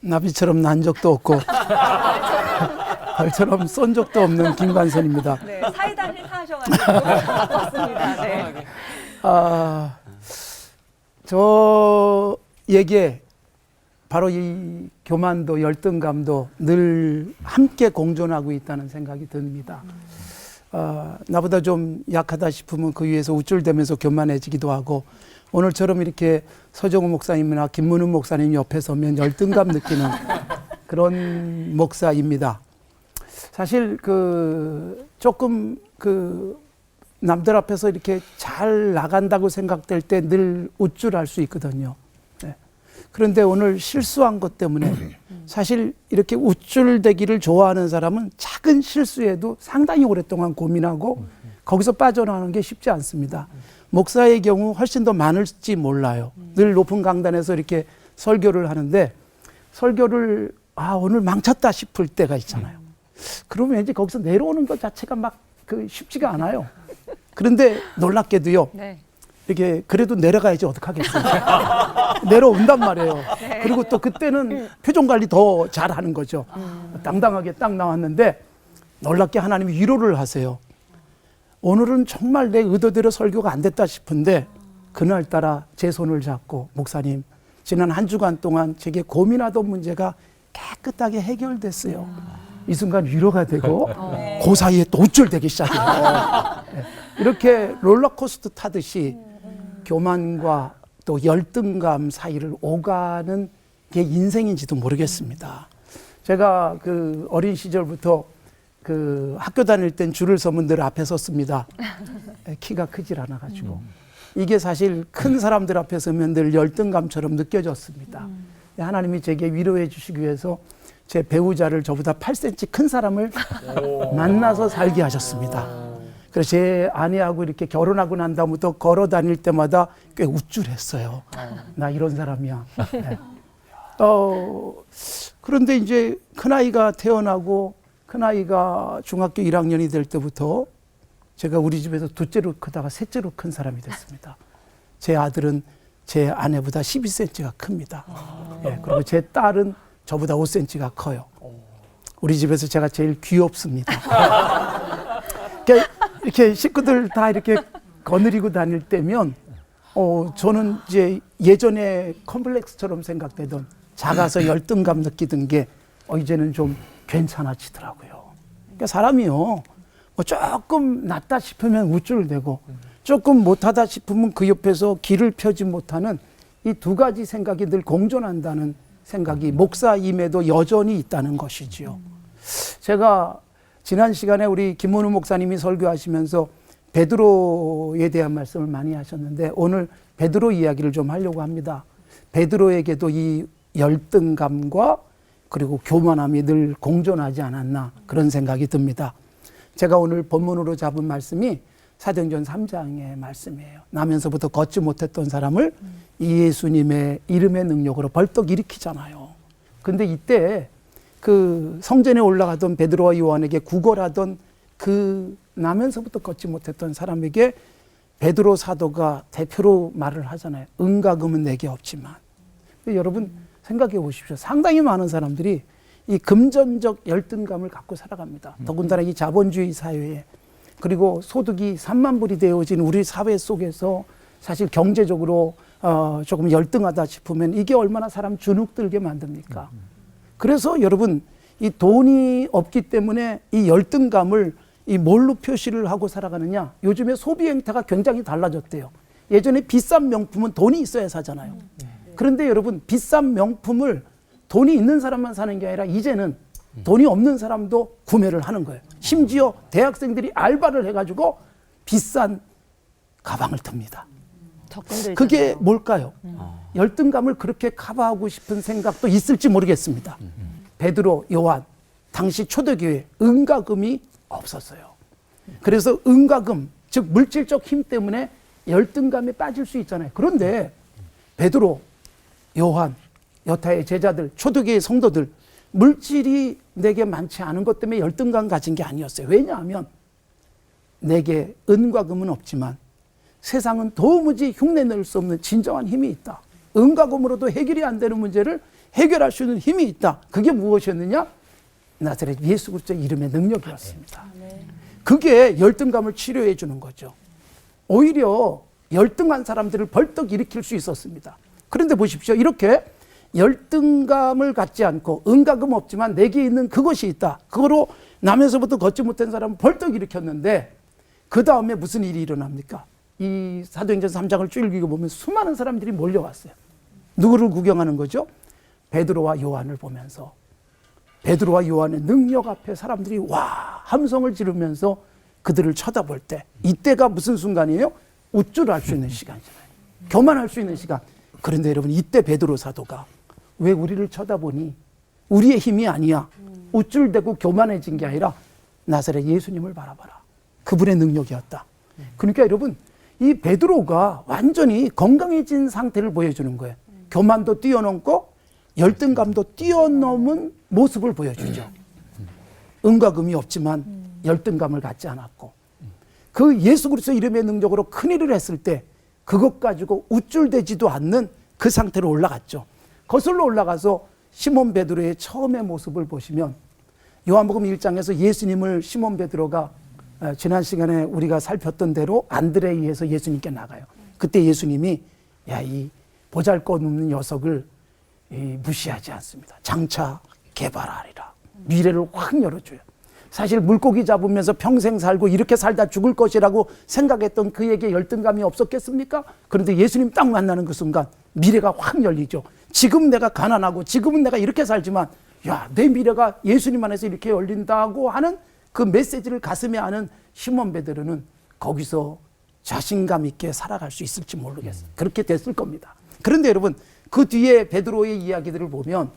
나비처럼 난 적도 없고 벌처럼 쏜 적도 없는 김관선입니다. 네, 사이다를 사셔가지고 왔습니다. 네. 저에게 바로 이 교만도 열등감도 늘 함께 공존하고 있다는 생각이 듭니다. 나보다 좀 약하다 싶으면 그 위에서 우쭐대면서 교만해지기도 하고, 오늘처럼 이렇게 서정우 목사님이나 김문훈 목사님 옆에 서면 열등감 느끼는 그런 목사입니다. 사실 조금 남들 앞에서 이렇게 잘 나간다고 생각될 때 늘 우쭐할 수 있거든요. 네. 그런데 오늘 실수한 것 때문에 사실 이렇게 우쭐대기를 좋아하는 사람은 작은 실수에도 상당히 오랫동안 고민하고 거기서 빠져나오는 게 쉽지 않습니다. 목사의 경우 훨씬 더 많을지 몰라요. 늘 높은 강단에서 이렇게 설교를 하는데 설교를 오늘 망쳤다 싶을 때가 있잖아요. 그러면 이제 거기서 내려오는 것 자체가 막 쉽지가 않아요. 그런데 놀랍게도요. 네. 이렇게 그래도 내려가야지 어떡하겠어요. 내려온단 말이에요. 네. 그리고 또 그때는 표정 관리 더 잘하는 거죠. 당당하게 딱 나왔는데 놀랍게 하나님이 위로를 하세요. 오늘은 정말 내 의도대로 설교가 안 됐다 싶은데 그날따라 제 손을 잡고, 목사님, 지난 한 주간 동안 제게 고민하던 문제가 깨끗하게 해결됐어요. 이 순간 위로가 되고 그 사이에 또 우쭐대기 시작해요. 이렇게 롤러코스터 타듯이 교만과 또 열등감 사이를 오가는 게 인생인지도 모르겠습니다. 제가 어린 시절부터 학교 다닐 땐 줄을 서면 늘 앞에 섰습니다. 키가 크질 않아가지고. 이게 사실 큰 사람들 앞에 서면 늘 열등감처럼 느껴졌습니다. 하나님이 제게 위로해 주시기 위해서 제 배우자를 저보다 8cm 큰 사람을 만나서 살게 하셨습니다. 그래서 제 아내하고 이렇게 결혼하고 난 다음부터 걸어 다닐 때마다 꽤 우쭐했어요. 나 이런 사람이야. 네. 그런데 이제 큰아이가 태어나고 큰아이가 중학교 1학년이 될 때부터 제가 우리 집에서 둘째로 크다가 셋째로 큰 사람이 됐습니다. 제 아들은 제 아내보다 12cm가 큽니다. 네, 그리고 제 딸은 저보다 5cm가 커요. 우리 집에서 제가 제일 귀엽습니다. 이렇게 식구들 다 이렇게 거느리고 다닐 때면 저는 이제 예전에 컴플렉스처럼 생각되던 작아서 열등감 느끼던 게 이제는 좀 괜찮아지더라고요. 그러니까 사람이요, 조금 낫다 싶으면 우쭐대고 조금 못하다 싶으면 그 옆에서 길을 펴지 못하는 이 두 가지 생각이 늘 공존한다는 생각이 목사임에도 여전히 있다는 것이지요. 제가 지난 시간에 우리 김문우 목사님이 설교하시면서 베드로에 대한 말씀을 많이 하셨는데 오늘 베드로 이야기를 좀 하려고 합니다. 베드로에게도 이 열등감과 그리고 교만함이 늘 공존하지 않았나 그런 생각이 듭니다. 제가 오늘 본문으로 잡은 말씀이 사도행전 3장의 말씀이에요. 나면서부터 걷지 못했던 사람을 예수님의 이름의 능력으로 벌떡 일으키잖아요. 근데 이때 성전에 올라가던 베드로와 요한에게 구걸하던 나면서부터 걷지 못했던 사람에게 베드로 사도가 대표로 말을 하잖아요. 은과 금은 내게 없지만. 근데 여러분 생각해 보십시오. 상당히 많은 사람들이 이 금전적 열등감을 갖고 살아갑니다. 더군다나 이 자본주의 사회에, 그리고 소득이 3만 불이 되어진 우리 사회 속에서 사실 경제적으로 조금 열등하다 싶으면 이게 얼마나 사람 주눅들게 만듭니까? 그래서 여러분, 이 돈이 없기 때문에 이 열등감을 이 뭘로 표시를 하고 살아가느냐? 요즘에 소비 행태가 굉장히 달라졌대요. 예전에 비싼 명품은 돈이 있어야 사잖아요. 그런데 여러분, 비싼 명품을 돈이 있는 사람만 사는 게 아니라 이제는 돈이 없는 사람도 구매를 하는 거예요. 심지어 대학생들이 알바를 해가지고 비싼 가방을 듭니다. 그게 뭘까요? 열등감을 그렇게 커버하고 싶은 생각도 있을지 모르겠습니다. 베드로, 요한, 당시 초대교회 은과 금이 없었어요. 그래서 은과 금, 즉 물질적 힘 때문에 열등감에 빠질 수 있잖아요. 그런데 베드로, 요한, 여타의 제자들, 초대교회 성도들, 물질이 내게 많지 않은 것 때문에 열등감 가진 게 아니었어요. 왜냐하면 내게 은과 금은 없지만 세상은 도무지 흉내낼 수 없는 진정한 힘이 있다. 은과 금으로도 해결이 안 되는 문제를 해결할 수 있는 힘이 있다. 그게 무엇이었느냐? 나사렛 예수 그리스도의 이름의 능력이었습니다. 그게 열등감을 치료해 주는 거죠. 오히려 열등한 사람들을 벌떡 일으킬 수 있었습니다. 그런데 보십시오. 이렇게 열등감을 갖지 않고 응가금 없지만 내게 있는 그것이 있다. 그거로 남에서부터 걷지 못한 사람을 벌떡 일으켰는데 그 다음에 무슨 일이 일어납니까? 이 사도행전 3장을 쭉 읽어보면 수많은 사람들이 몰려왔어요. 누구를 구경하는 거죠? 베드로와 요한을 보면서 베드로와 요한의 능력 앞에 사람들이 와 함성을 지르면서 그들을 쳐다볼 때 이때가 무슨 순간이에요? 우쭐할 수 있는 시간이잖아요. 교만할 수 있는 시간. 그런데 여러분 이때 베드로 사도가 왜 우리를 쳐다보니? 우리의 힘이 아니야. 우쭐대고 교만해진 게 아니라 나사렛 예수님을 바라봐라. 그분의 능력이었다. 그러니까 여러분 이 베드로가 완전히 건강해진 상태를 보여주는 거예요. 교만도 뛰어넘고 열등감도 뛰어넘은 모습을 보여주죠. 은과금이 없지만 열등감을 갖지 않았고 그 예수 그리스도 이름의 능력으로 큰일을 했을 때 그것 가지고 우쭐대지도 않는 그 상태로 올라갔죠. 거슬러 올라가서 시몬 베드로의 처음의 모습을 보시면 요한복음 1장에서 예수님을 시몬 베드로가 지난 시간에 우리가 살폈던 대로 안드레에 의해서 예수님께 나가요. 그때 예수님이 야, 이 보잘것없는 녀석을 무시하지 않습니다. 장차 개발하리라. 미래를 확 열어줘요. 사실 물고기 잡으면서 평생 살고 이렇게 살다 죽을 것이라고 생각했던 그에게 열등감이 없었겠습니까? 그런데 예수님 딱 만나는 그 순간 미래가 확 열리죠. 지금 내가 가난하고 지금은 내가 이렇게 살지만 야, 내 미래가 예수님 안에서 이렇게 열린다고 하는 그 메시지를 가슴에 아는 시몬 베드로는 거기서 자신감 있게 살아갈 수 있을지 모르겠어요. 그렇게 됐을 겁니다. 그런데 여러분 그 뒤에 베드로의 이야기들을 보면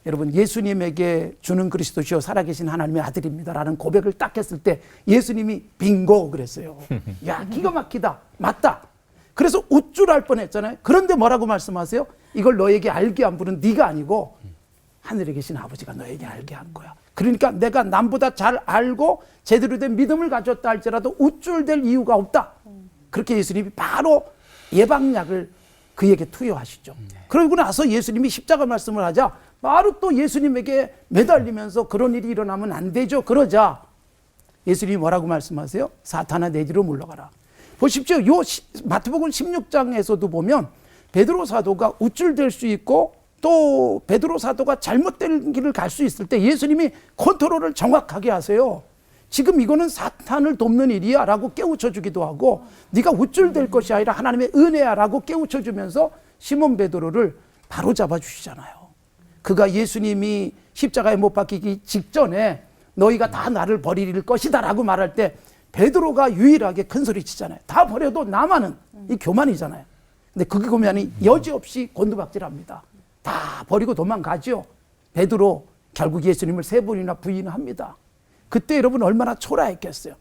여러분 예수님에게 주는 그리스도시요 살아계신 하나님의 아들입니다라는 고백을 딱 했을 때 예수님이 빙고 그랬어요. 야, 기가 막히다. 맞다. 그래서 우쭐할 뻔했잖아요. 그런데 뭐라고 말씀하세요? 이걸 너에게 알게 한 분은 네가 아니고 하늘에 계신 아버지가 너에게 알게 한 거야. 그러니까 내가 남보다 잘 알고 제대로 된 믿음을 가졌다 할지라도 우쭐댈 이유가 없다. 그렇게 예수님이 바로 예방약을 그에게 투여하시죠. 그러고 나서 예수님이 십자가 말씀을 하자 바로 또 예수님에게 매달리면서 그런 일이 일어나면 안 되죠. 그러자 예수님이 뭐라고 말씀하세요? 사탄아 내 뒤로 물러가라. 보십시오. 요 마태복음 16장에서도 보면 베드로 사도가 우쭐댈 수 있고 또 베드로 사도가 잘못된 길을 갈 수 있을 때 예수님이 컨트롤을 정확하게 하세요. 지금 이거는 사탄을 돕는 일이야 라고 깨우쳐 주기도 하고 네가 우쭐댈 것이 아니라 하나님의 은혜야 라고 깨우쳐 주면서 시몬 베드로를 바로 잡아 주시잖아요. 그가 예수님이 십자가에 못 박히기 직전에 너희가 다 나를 버릴 것이다 라고 말할 때 베드로가 유일하게 큰 소리 치잖아요. 다 버려도 나만은 이 교만이잖아요. 근데 그 교만이 여지없이 곤두박질합니다. 다 버리고 도망가죠. 베드로 결국 예수님을 3번이나 부인합니다. 그때 여러분 얼마나 초라했겠어요.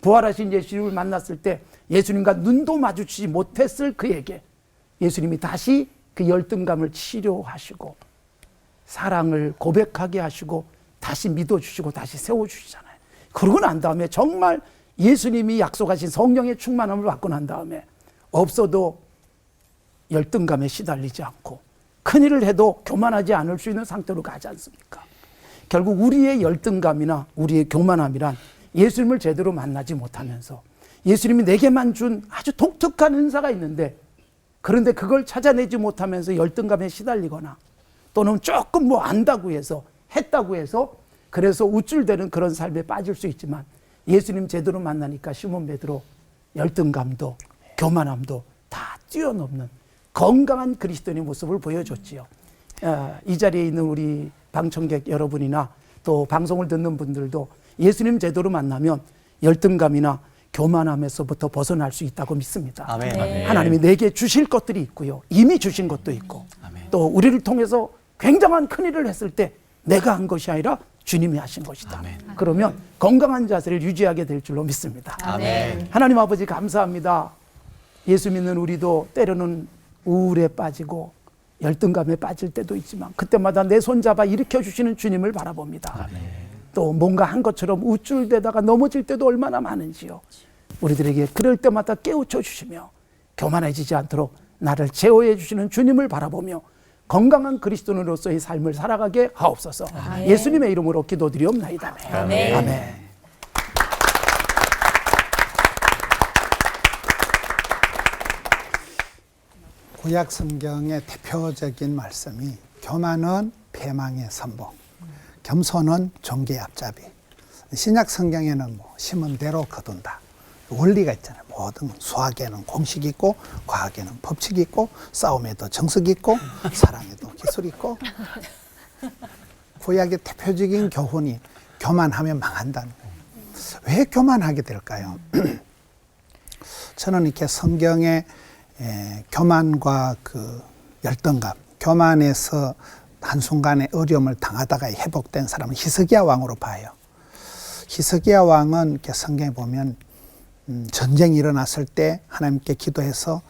부활하신 예수님을 만났을 때 예수님과 눈도 마주치지 못했을 그에게 예수님이 다시 그 열등감을 치료하시고 사랑을 고백하게 하시고 다시 믿어주시고 다시 세워주시잖아요. 그러고 난 다음에 정말 예수님이 약속하신 성령의 충만함을 받고 난 다음에 없어도 열등감에 시달리지 않고 큰일을 해도 교만하지 않을 수 있는 상태로 가지 않습니까? 결국 우리의 열등감이나 우리의 교만함이란 예수님을 제대로 만나지 못하면서 예수님이 내게만 준 아주 독특한 은사가 있는데 그런데 그걸 찾아내지 못하면서 열등감에 시달리거나 또는 조금 뭐 안다고 해서 했다고 해서 그래서 우쭐대는 그런 삶에 빠질 수 있지만 예수님 제대로 만나니까 시몬 베드로 열등감도 교만함도 다 뛰어넘는 건강한 그리스도인의 모습을 보여줬지요. 이 자리에 있는 우리 방청객 여러분이나 또 방송을 듣는 분들도 예수님 제대로 만나면 열등감이나 교만함에서부터 벗어날 수 있다고 믿습니다. 아멘. 하나님이 내게 주실 것들이 있고요. 이미 주신 것도 있고 또 우리를 통해서 굉장한 큰일을 했을 때 내가 한 것이 아니라 주님이 하신 것이다. 아멘. 그러면 건강한 자세를 유지하게 될 줄로 믿습니다. 아멘. 하나님 아버지 감사합니다. 예수 믿는 우리도 때로는 우울에 빠지고 열등감에 빠질 때도 있지만 그때마다 내 손잡아 일으켜주시는 주님을 바라봅니다. 아멘. 또 뭔가 한 것처럼 우쭐대다가 넘어질 때도 얼마나 많은지요. 우리들에게 그럴 때마다 깨우쳐 주시며 교만해지지 않도록 나를 제어해 주시는 주님을 바라보며 건강한 그리스도인으로서의 삶을 살아가게 하옵소서. 예수님의 이름으로 기도드리옵나이다. 아멘. 아멘. 구약 성경의 대표적인 말씀이 교만은 패망의 선봉, 겸손은 종교의 앞잡이. 신약 성경에는 뭐 심은 대로 거둔다. 원리가 있잖아요. 모든 수학에는 공식이 있고 과학에는 법칙이 있고 싸움에도 정석이 있고 사랑에도 기술이 있고. 구약의 대표적인 교훈이 교만하면 망한다는 거예요. 왜 교만하게 될까요? 저는 이렇게 성경에 교만과 그 열등감, 교만에서 한순간에 어려움을 당하다가 회복된 사람은 히스기야 왕으로 봐요. 히스기야 왕은 이렇게 성경에 보면 전쟁이 일어났을 때 하나님께 기도해서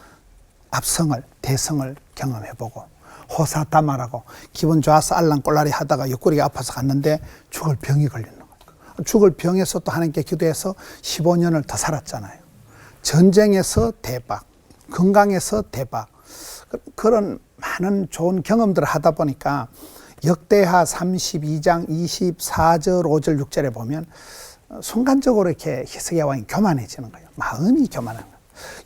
압성을, 대성을 경험해보고 호사다마라고 기분 좋아서 알랑꼴라리 하다가 옆구리가 아파서 갔는데 죽을 병이 걸리는 거예요. 죽을 병에서 또 하나님께 기도해서 15년을 더 살았잖아요. 전쟁에서 대박, 건강에서 대박, 그런 많은 좋은 경험들을 하다 보니까 역대하 32장 24절 5절 6절에 보면 순간적으로 이렇게 히스기야 왕이 교만해지는 거예요. 마음이 교만한 거예요.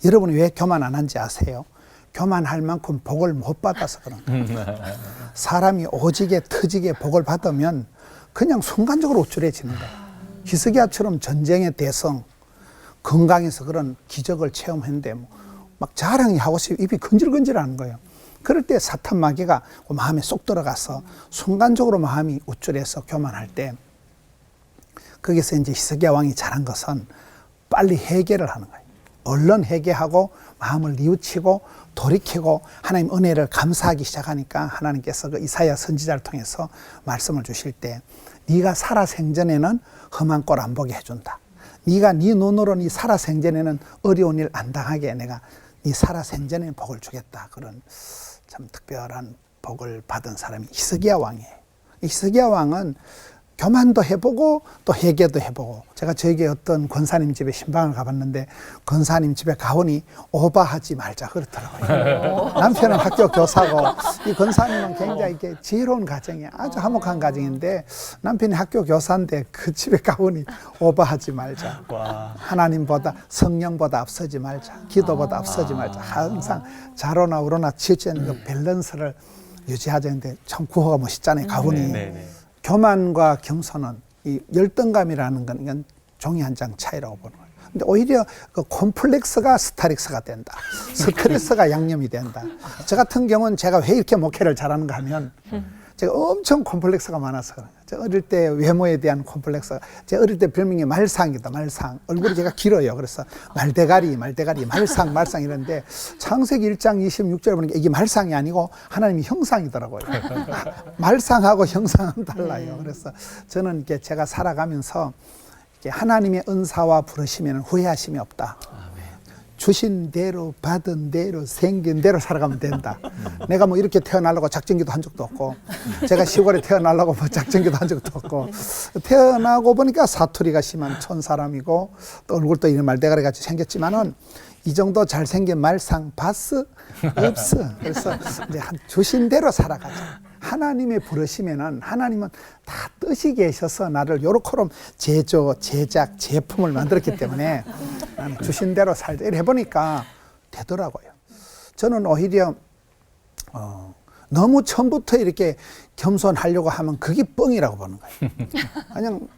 여러분이 왜 교만 안 한지 아세요? 교만할 만큼 복을 못 받아서 그런 거예요. 사람이 오지게 터지게 복을 받으면 그냥 순간적으로 우쭐해지는 거예요. 히스기야처럼 전쟁의 대성, 건강에서 그런 기적을 체험했는데 막 자랑이 하고 싶어 입이 건질건질하는 거예요. 그럴 때 사탄 마귀가 마음에 쏙 들어가서 순간적으로 마음이 우쭐해서 교만할 때 거기서 이제 히스기야 왕이 잘한 것은 빨리 회개를 하는 거예요. 얼른 회개하고 마음을 뉘우치고 돌이키고 하나님 은혜를 감사하기 시작하니까 하나님께서 그 이사야 선지자를 통해서 말씀을 주실 때 네가 살아 생전에는 험한 꼴 안 보게 해준다. 네가 네 눈으로 네 살아 생전에는 어려운 일 안 당하게 내가 네 살아 생전에 복을 주겠다. 그런 참 특별한 복을 받은 사람이 히스기야 왕이에요. 히스기야 왕은 교만도 해보고 또 회개도 해보고, 제가 저에게 어떤 권사님 집에 신방을 가봤는데 권사님 집에 가오니 오바하지 말자 그렇더라고요. 남편은 학교 교사고 이 권사님은 굉장히 이렇게 지혜로운 가정이에요. 아주 화목한 가정인데 남편이 학교 교사인데 그 집에 가오니 오바하지 말자. 하나님보다 성령보다 앞서지 말자. 기도보다 앞서지 말자. 항상 좌로나 우로나 치우치는 그 밸런스를 유지하자는데 참 구호가 멋있잖아요. 가오니. 교만과 겸손은 이 열등감이라는 건 이건 종이 한 장 차이라고 보는 거예요. 근데 오히려 그 콤플렉스가 스타렉스가 된다. 스트레스가 양념이 된다. 저 같은 경우는 제가 왜 이렇게 목회를 잘하는가 하면 제가 엄청 콤플렉스가 많아서 그래요. 제가 어릴 때 외모에 대한 콤플렉스가, 제가 어릴 때 별명이 말상이다. 말상. 얼굴이 제가 길어요. 그래서 말대가리, 말상 이런데 창세기 1장 26절에 보니까 이게 말상이 아니고 하나님이 형상이더라고요. 말상하고 형상은 달라요. 그래서 저는 이렇게 제가 살아가면서 이렇게 하나님의 은사와 부르심에는 후회하심이 없다. 주신 대로 받은 대로 생긴 대로 살아가면 된다. 내가 뭐 이렇게 태어나려고 작전기도 한 적도 없고, 제가 시골에 태어나려고 뭐 작전기도 한 적도 없고, 태어나고 보니까 사투리가 심한 촌사람이고 또 얼굴도 이런 말대가리 같이 생겼지만은 이 정도 잘생긴 말상 봤어? 없어. 그래서 이제 주신 대로 살아가자. 하나님의 부르시면은 하나님은 다 뜻이 계셔서 나를 요렇게럼 제작, 제품을 만들었기 때문에 나는 주신 대로 살자. 이렇게 해보니까 되더라고요. 저는 오히려 너무 처음부터 이렇게 겸손하려고 하면 그게 뻥이라고 보는 거예요. 그냥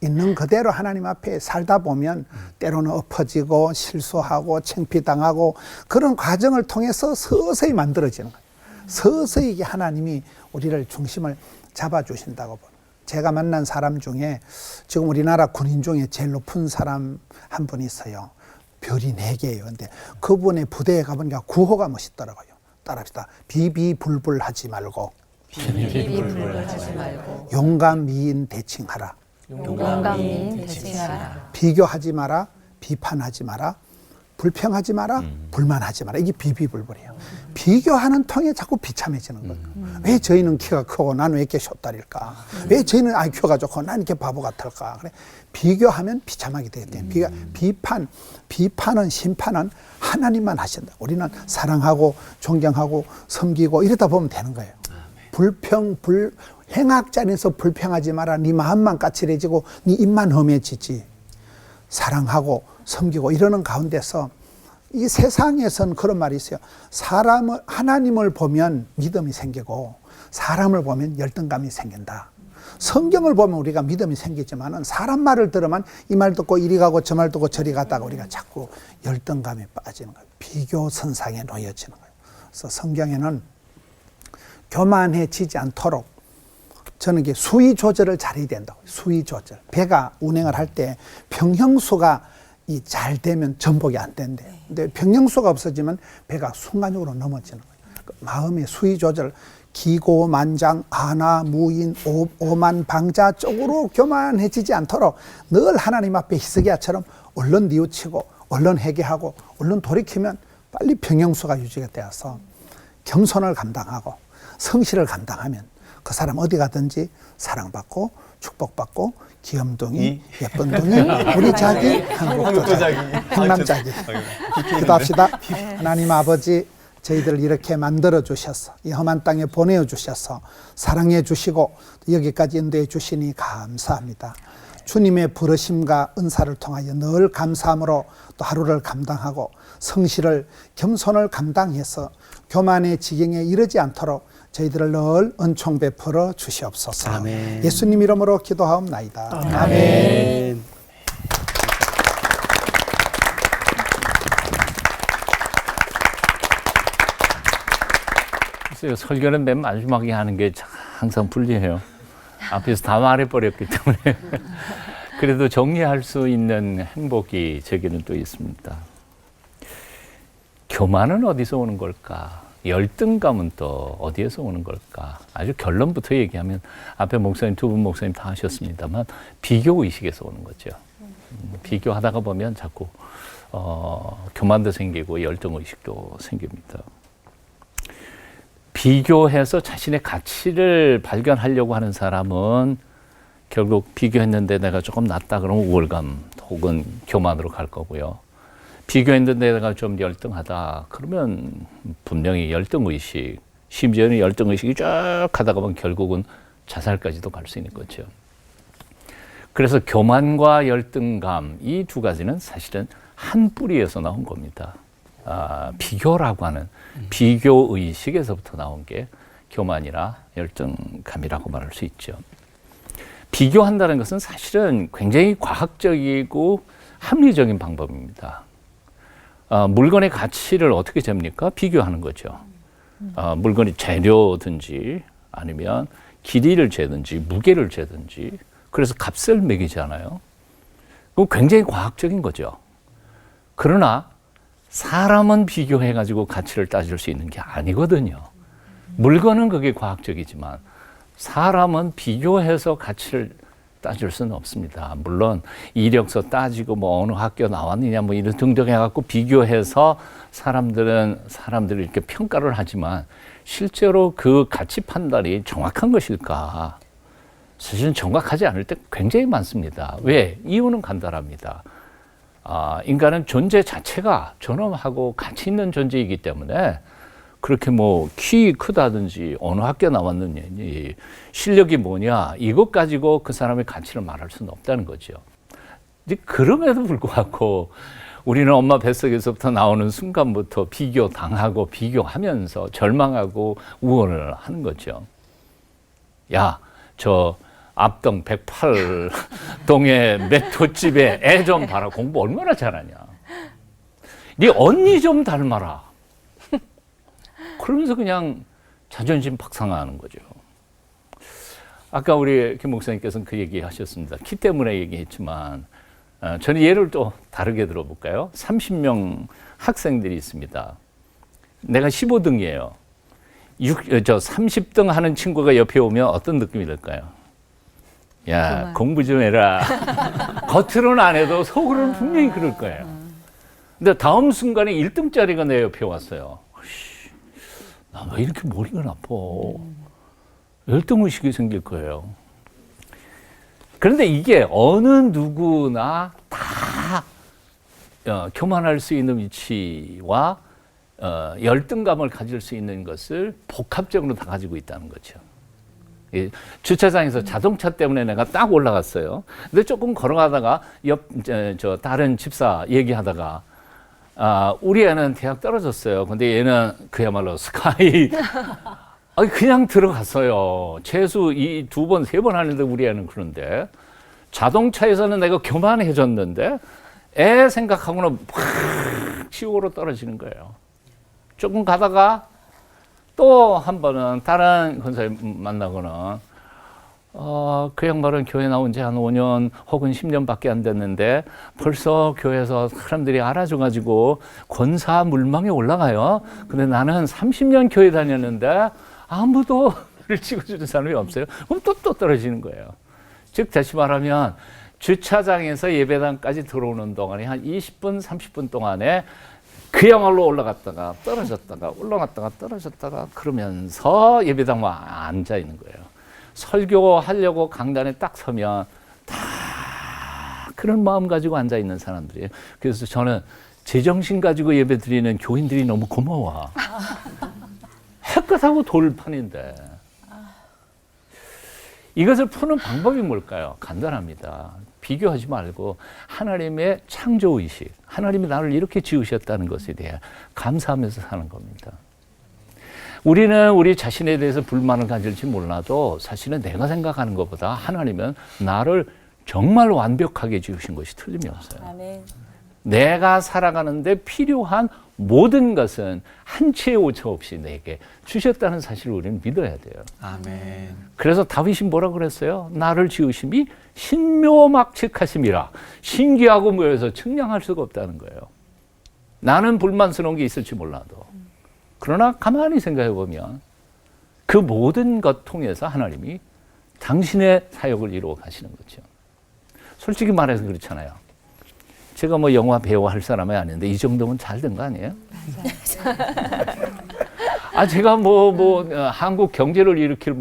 있는 그대로 하나님 앞에 살다 보면 때로는 엎어지고 실수하고 창피당하고 그런 과정을 통해서 서서히 만들어지는 거예요. 서서히 이게 하나님이 우리를 중심을 잡아주신다고 보는 거예요. 제가 만난 사람 중에 지금 우리나라 군인 중에 제일 높은 사람 한 분이 있어요. 별이 4개예요. 근데 그분의 부대에 가보니까 구호가 멋있더라고요. 따라합시다. 비비불불 하지 말고, 용감 미인 대칭하라. 용감인 대칭하라. 비교하지 마라, 비판하지 마라, 불평하지 마라, 불만하지 마라. 이게 비비불불이에요. 비교하는 통에 자꾸 비참해지는 거예요. 왜 저희는 키가 크고 나는 왜 이렇게 숏다리일까? 왜 저희는 IQ가 좋고 나는 이렇게 바보 같을까? 그래. 비교하면 비참하게 되겠대요. 비판은 심판은 하나님만 하신다. 우리는 사랑하고 존경하고 섬기고 이러다 보면 되는 거예요. 행악자리에서 불평하지 마라. 네 마음만 까칠해지고 네 입만 험해지지. 사랑하고 섬기고 이러는 가운데서 이 세상에선 그런 말이 있어요. 하나님을 보면 믿음이 생기고 사람을 보면 열등감이 생긴다. 성경을 보면 우리가 믿음이 생기지만은 사람 말을 들으면 이 말 듣고 이리 가고 저 말 듣고 저리 가다가 우리가 자꾸 열등감에 빠지는 거예요. 비교 선상에 놓여지는 거예요. 그래서 성경에는 교만해지지 않도록 저는 이게 수위 조절을 잘해야 된다고. 수위 조절. 배가 운행을 할 때 평형수가 잘 되면 전복이 안 된대. 근데 평형수가 없어지면 배가 순간적으로 넘어지는 거예요. 마음의 수위 조절, 기고만장, 아나, 무인, 오만, 방자 쪽으로 교만해지지 않도록 늘 하나님 앞에 히스기야처럼 얼른 뉘우치고 얼른 회개하고 얼른 돌이키면 빨리 평형수가 유지가 되어서 겸손을 감당하고 성실을 감당하면 그 사람 어디 가든지 사랑받고 축복받고 귀염둥이 예쁜둥이 우리 자기 한국도 자기 행남자기 기도합시다. 하나님 아버지, 저희들을 이렇게 만들어 주셔서 이 험한 땅에 보내어 주셔서 사랑해 주시고 여기까지 인도해 주시니 감사합니다. 주님의 부르심과 은사를 통하여 늘 감사함으로 또 하루를 감당하고 성실을 겸손을 감당해서 교만의 지경에 이르지 않도록 저희들을 늘 은총 베풀어 주시옵소서. 아멘. 예수님 이름으로 기도하옵나이다. 아멘. 글쎄요, 설교는 맨 마지막에 하는 게 항상 불리해요. 앞에서 다 말해버렸기 때문에. 그래도 정리할 수 있는 행복이 제게는 또 있습니다. 교만은 어디서 오는 걸까? 열등감은 또 어디에서 오는 걸까? 아주 결론부터 얘기하면 앞에 목사님, 두 분 목사님 다 하셨습니다만 비교의식에서 오는 거죠. 비교하다가 보면 자꾸 교만도 생기고 열등의식도 생깁니다. 비교해서 자신의 가치를 발견하려고 하는 사람은 결국 비교했는데 내가 조금 낫다 그러면 우월감 혹은 교만으로 갈 거고요. 비교했는데 내가 좀 열등하다 그러면 분명히 열등의식, 심지어는 열등의식이 쭉 하다가 보면 결국은 자살까지도 갈 수 있는 거죠. 그래서 교만과 열등감 이 두 가지는 사실은 한 뿌리에서 나온 겁니다. 비교라고 하는 비교의식에서부터 나온 게 교만이나 열등감이라고 말할 수 있죠. 비교한다는 것은 사실은 굉장히 과학적이고 합리적인 방법입니다. 물건의 가치를 어떻게 잽니까? 비교하는 거죠. 물건이 재료든지 아니면 길이를 재든지 무게를 재든지 그래서 값을 매기잖아요. 그거 굉장히 과학적인 거죠. 그러나 사람은 비교해가지고 가치를 따질 수 있는 게 아니거든요. 물건은 그게 과학적이지만 사람은 비교해서 가치를 따질 수는 없습니다. 물론 이력서 따지고 뭐 어느 학교 나왔느냐 뭐 이런 등등 해갖고 비교해서 사람들을 이렇게 평가를 하지만 실제로 그 가치 판단이 정확한 것일까? 사실은 정확하지 않을 때 굉장히 많습니다. 왜? 이유는 간단합니다. 인간은 존재 자체가 존엄하고 가치 있는 존재이기 때문에 그렇게 뭐 키 크다든지 어느 학교 나왔느냐, 실력이 뭐냐 이것 가지고 그 사람의 가치를 말할 수는 없다는 거죠. 근데 그럼에도 불구하고 우리는 엄마 뱃속에서부터 나오는 순간부터 비교당하고 비교하면서 절망하고 우월을 하는 거죠. 야, 저 앞동 108동의 맥도집에 애 좀 봐라. 공부 얼마나 잘하냐. 네 언니 좀 닮아라. 그러면서 그냥 자존심 박상하는 거죠. 아까 우리 김 목사님께서는 그 얘기 하셨습니다. 키 때문에 얘기했지만 저는 예를 또 다르게 들어볼까요? 30명 학생들이 있습니다. 내가 15등이에요. 30등 하는 친구가 옆에 오면 어떤 느낌이 들까요? 야, 공부 좀 해라. 겉으로는 안 해도 속으로는 분명히 그럴 거예요. 근데 다음 순간에 1등짜리가 내 옆에 왔어요. 나 왜 이렇게 머리가 나빠? 열등의식이 생길 거예요. 그런데 이게 어느 누구나 다 교만할 수 있는 위치와 열등감을 가질 수 있는 것을 복합적으로 다 가지고 있다는 거죠. 주차장에서 자동차 때문에 내가 딱 올라갔어요. 근데 조금 걸어가다가 저 다른 집사 얘기하다가 우리 애는 대학 떨어졌어요. 근데 얘는 그야말로 스카이. 그냥 들어갔어요. 최소 2번, 3번 하는데 우리 애는 그런데 자동차에서는 내가 교만해졌는데 애 생각하고는 확 지옥으로 떨어지는 거예요. 조금 가다가 또 한 번은 다른 권사님 만나고는 그 양반은 교회 나온 지 한 5년 혹은 10년밖에 안 됐는데 벌써 교회에서 사람들이 알아줘가지고 권사 물망에 올라가요. 근데 나는 30년 교회 다녔는데 아무도 를 찍어주는 사람이 없어요. 그럼 또 떨어지는 거예요. 즉 다시 말하면 주차장에서 예배당까지 들어오는 동안에 한 20분, 30분 동안에 그야말로 올라갔다가 떨어졌다가 올라갔다가 떨어졌다가 그러면서 예배당만 앉아 있는 거예요. 설교하려고 강단에 딱 서면 다 그런 마음 가지고 앉아 있는 사람들이에요. 그래서 저는 제정신 가지고 예배 드리는 교인들이 너무 고마워. 햇볕하고 돌판인데. 이것을 푸는 방법이 뭘까요? 간단합니다. 비교하지 말고 하나님의 창조의식, 하나님이 나를 이렇게 지으셨다는 것에 대해 감사하면서 사는 겁니다. 우리는 우리 자신에 대해서 불만을 가질지 몰라도 사실은 내가 생각하는 것보다 하나님은 나를 정말 완벽하게 지으신 것이 틀림이 없어요. 아멘. 내가 살아가는데 필요한 모든 것은 한치의 오차 없이 내게 주셨다는 사실을 우리는 믿어야 돼요. 아멘. 그래서 다윗이 뭐라 그랬어요? 나를 지으심이 신묘막측하심이라. 신기하고 묘해서 측량할 수가 없다는 거예요. 나는 불만스러운 게 있을지 몰라도. 그러나 가만히 생각해 보면 그 모든 것 통해서 하나님이 당신의 사역을 이루어 가시는 거죠. 솔직히 말해서 그렇잖아요. 제가 뭐 영화 배우 할 사람이 아닌데 이 정도면 잘 된 거 아니에요? 제가 한국 경제를 일으킬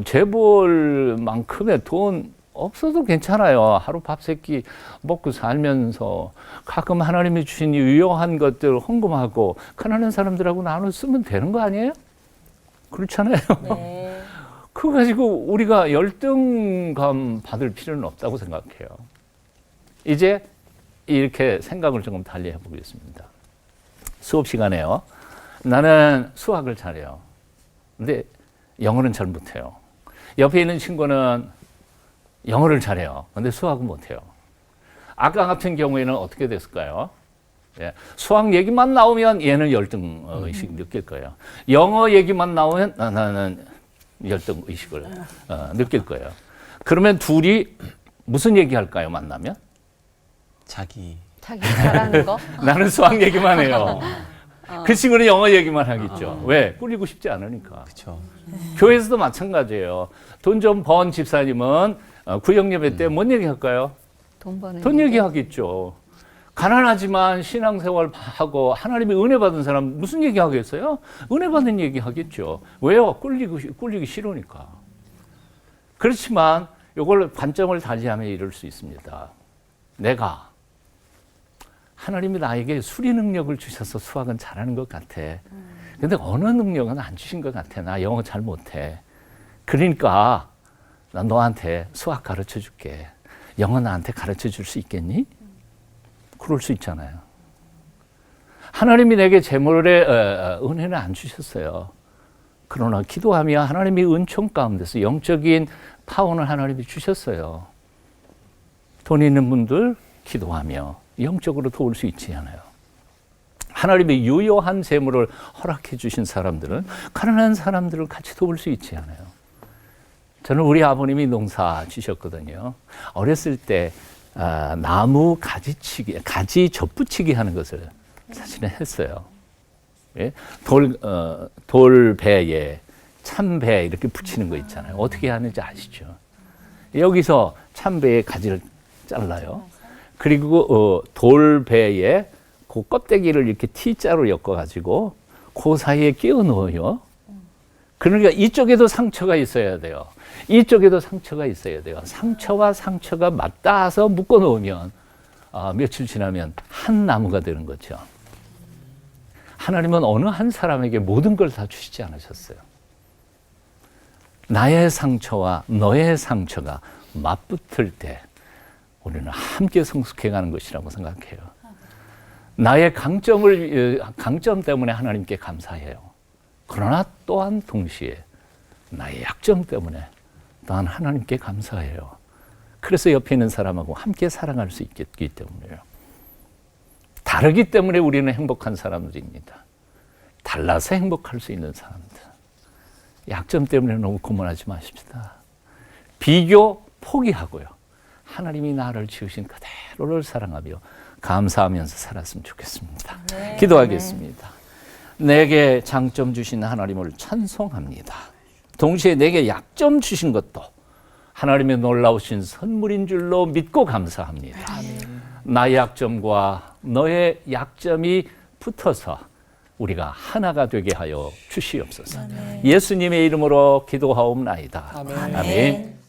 재벌만큼의 돈 없어도 괜찮아요. 하루 밥 세 끼 먹고 살면서 가끔 하나님이 주신 유용한 것들 헌금하고 가난한 사람들하고 나눠 쓰면 되는 거 아니에요? 그렇잖아요. 네. 그거 가지고 우리가 열등감 받을 필요는 없다고 생각해요. 이제 이렇게 생각을 조금 달리 해보겠습니다. 수업 시간에요. 나는 수학을 잘해요. 근데 영어는 잘 못해요. 옆에 있는 친구는 영어를 잘해요. 근데 수학은 못해요. 아까 같은 경우에는 어떻게 됐을까요? 예, 수학 얘기만 나오면 얘는 열등 의식 느낄 거예요. 영어 얘기만 나오면 나는 열등 의식을 느낄 거예요. 그러면 둘이 무슨 얘기할까요? 만나면? 자기 잘하는 거? 나는 수학 얘기만 해요. 그 친구는 영어 얘기만 하겠죠. 왜? 꿀리고 싶지 않으니까. 그렇죠. 교회에서도 마찬가지예요. 돈 좀 번 집사님은 구역 예배 때 뭔 얘기할까요? 돈 얘기하겠죠. 가난하지만 신앙생활 하고 하나님의 은혜 받은 사람 무슨 얘기하겠어요? 은혜 받은 얘기하겠죠. 왜요? 꿀리기 싫으니까. 그렇지만 이걸 관점을 달리하면 이럴 수 있습니다. 내가 하나님이 나에게 수리 능력을 주셔서 수학은 잘하는 것 같아. 근데 어느 능력은 안 주신 것 같아. 나 영어 잘 못해. 그러니까 나 너한테 수학 가르쳐 줄게. 영어 나한테 가르쳐 줄 수 있겠니? 그럴 수 있잖아요. 하나님이 내게 재물의 은혜는 안 주셨어요. 그러나 기도하며 하나님의 은총 가운데서 영적인 파워는 하나님이 주셨어요. 돈 있는 분들 기도하며 영적으로 도울 수 있지 않아요. 하나님의 유효한 재물을 허락해 주신 사람들은 가난한 사람들을 같이 도울 수 있지 않아요. 저는 우리 아버님이 농사 지셨거든요. 어렸을 때 나무 가지 접붙이기 하는 것을 사실은 했어요. 예? 돌배에 참배 이렇게 붙이는 거 있잖아요. 어떻게 하는지 아시죠? 여기서 참배의 가지를 잘라요. 그리고 돌배에 그 껍데기를 이렇게 T자로 엮어가지고 그 사이에 끼워 넣어요. 그러니까 이쪽에도 상처가 있어야 돼요. 이쪽에도 상처가 있어야 돼요. 상처와 상처가 맞닿아서 묶어 놓으면 며칠 지나면 한 나무가 되는 거죠. 하나님은 어느 한 사람에게 모든 걸 다 주시지 않으셨어요. 나의 상처와 너의 상처가 맞붙을 때 우리는 함께 성숙해가는 것이라고 생각해요. 나의 강점 때문에 하나님께 감사해요. 그러나 또한 동시에 나의 약점 때문에 또한 하나님께 감사해요. 그래서 옆에 있는 사람하고 함께 사랑할 수 있기 때문에요. 다르기 때문에 우리는 행복한 사람들입니다. 달라서 행복할 수 있는 사람들. 약점 때문에 너무 고민하지 마십시다. 비교 포기하고요. 하나님이 나를 지으신 그대로를 사랑하며 감사하면서 살았으면 좋겠습니다. 네. 기도하겠습니다. 내게 장점 주신 하나님을 찬송합니다. 동시에 내게 약점 주신 것도 하나님의 놀라우신 선물인 줄로 믿고 감사합니다. 나의 약점과 너의 약점이 붙어서 우리가 하나가 되게 하여 주시옵소서. 예수님의 이름으로 기도하옵나이다. 아멘.